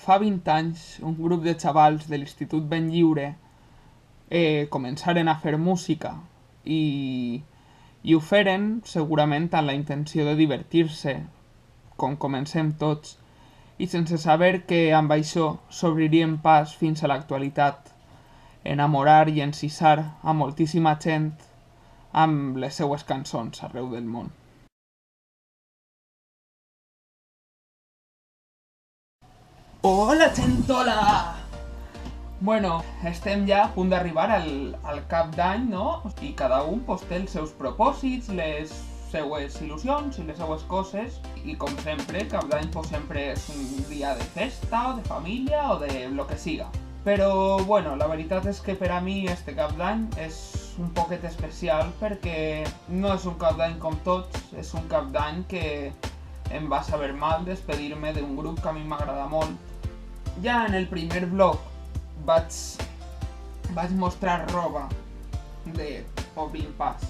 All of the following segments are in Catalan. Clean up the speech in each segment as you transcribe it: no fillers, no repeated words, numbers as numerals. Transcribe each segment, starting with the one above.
fa 20 anys un grup de xavals de l'Institut Benlliure començaren a fer música i ho feren segurament amb la intenció de divertir-se, com comencem tots, i sense saber que amb això s'obririen pas fins a l'actualitat, enamorar i encisar a moltíssima gent amb les seues cançons arreu del món. Hola, gentola! Bueno, estem ja a punt d'arribar al cap d'any, no? I cada un té els seus propòsits, les seues il·lusions i les seues coses. I com sempre, cap d'any sempre és un dia de festa o de família o de lo que siga. Però, bueno, la veritat és que per a mi este cap d'any és un poquet especial perquè no és un cap d'any com tots, és un cap d'any que em va saber mal despedir-me d'un grup que a mi m'agrada molt. Ja en el primer vlog vaig mostrar roba de Obrim Pas.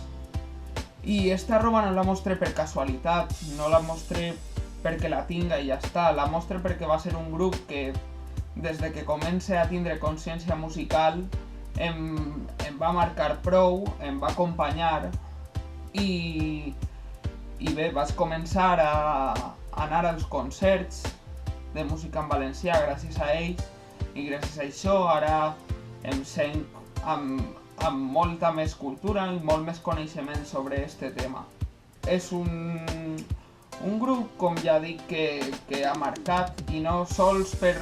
I esta roba no la mostré per casualitat, no la mostré perquè la tinga i ja està, la mostré perquè va ser un grup que des de que comença a tindre consciència musical em va marcar prou, em va acompanyar i bé, vaig començar a anar als concerts de música en valencià gràcies a ells i gràcies a això ara em sent amb molta més cultura i molt més coneixement sobre este tema. És un grup, com ja dic, que ha marcat i no sols per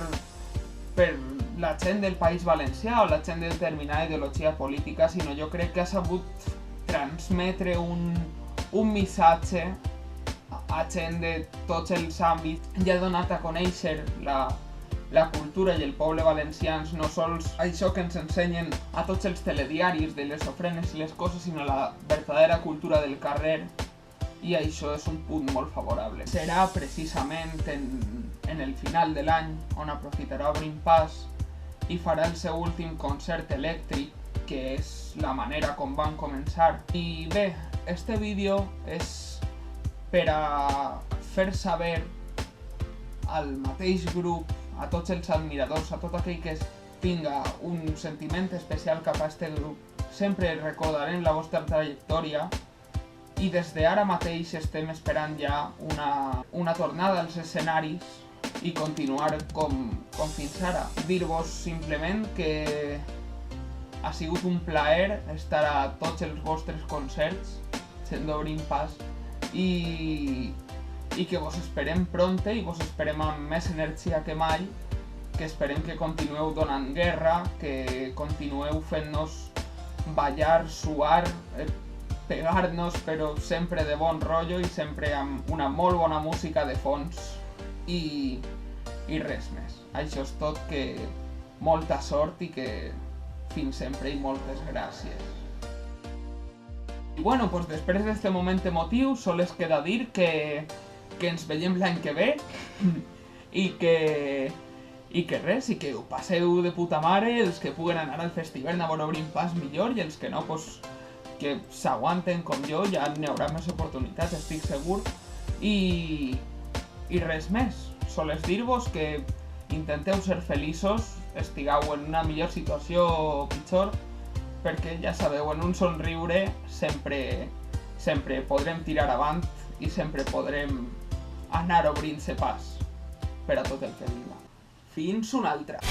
la gent del País Valencià o la gent de determinada ideologia política, sinó jo crec que ha sabut transmetre un missatge a gent de tots els àmbits i ha donat a conèixer la cultura i el poble valencians, no sols això que ens ensenyen a tots els telediaris de les ofrenes i les coses, sinó la verdadera cultura del carrer, i això és un punt molt favorable. Serà precisament en el final de l'any on aprofitarà Obrim Pas i farà el seu últim concert elèctric, que és la manera com van començar. I bé, este vídeo és per a fer saber al mateix grup, a tots els admiradors, a tot aquell que tinga un sentiment especial cap a este grup, sempre recordarem la vostra trajectòria i des d'ara mateix estem esperant ja una tornada als escenaris i continuar com fins ara. Dir-vos simplement que ha sigut un plaer estar a tots els vostres concerts sent d'Obrim Pas i que vos esperem pronte i vos esperem amb més energia que mai, que esperem que continueu donant guerra, que continueu fent-nos ballar, suar, pegar-nos, però sempre de bon rotllo i sempre amb una molt bona música de fons i res més. Això és tot, que molta sort i que fins sempre i moltes gràcies. I bueno, doncs després d'este moment emotiu sols queda dir que ens veiem l'any que ve i que res, i que ho passeu de puta mare, els que puguen anar al festival a veure Obrim Pas millor i els que no, doncs que s'aguanten com jo, ja n'hi haurà més oportunitats, estic segur, i res més. Sols dir-vos que intenteu ser feliços, estigueu en una millor situació o pitjor, perquè ja sabeu, en un somriure sempre podrem tirar avant i sempre podrem anar obrint-se pas per a tot el que vinga. Fins una altra!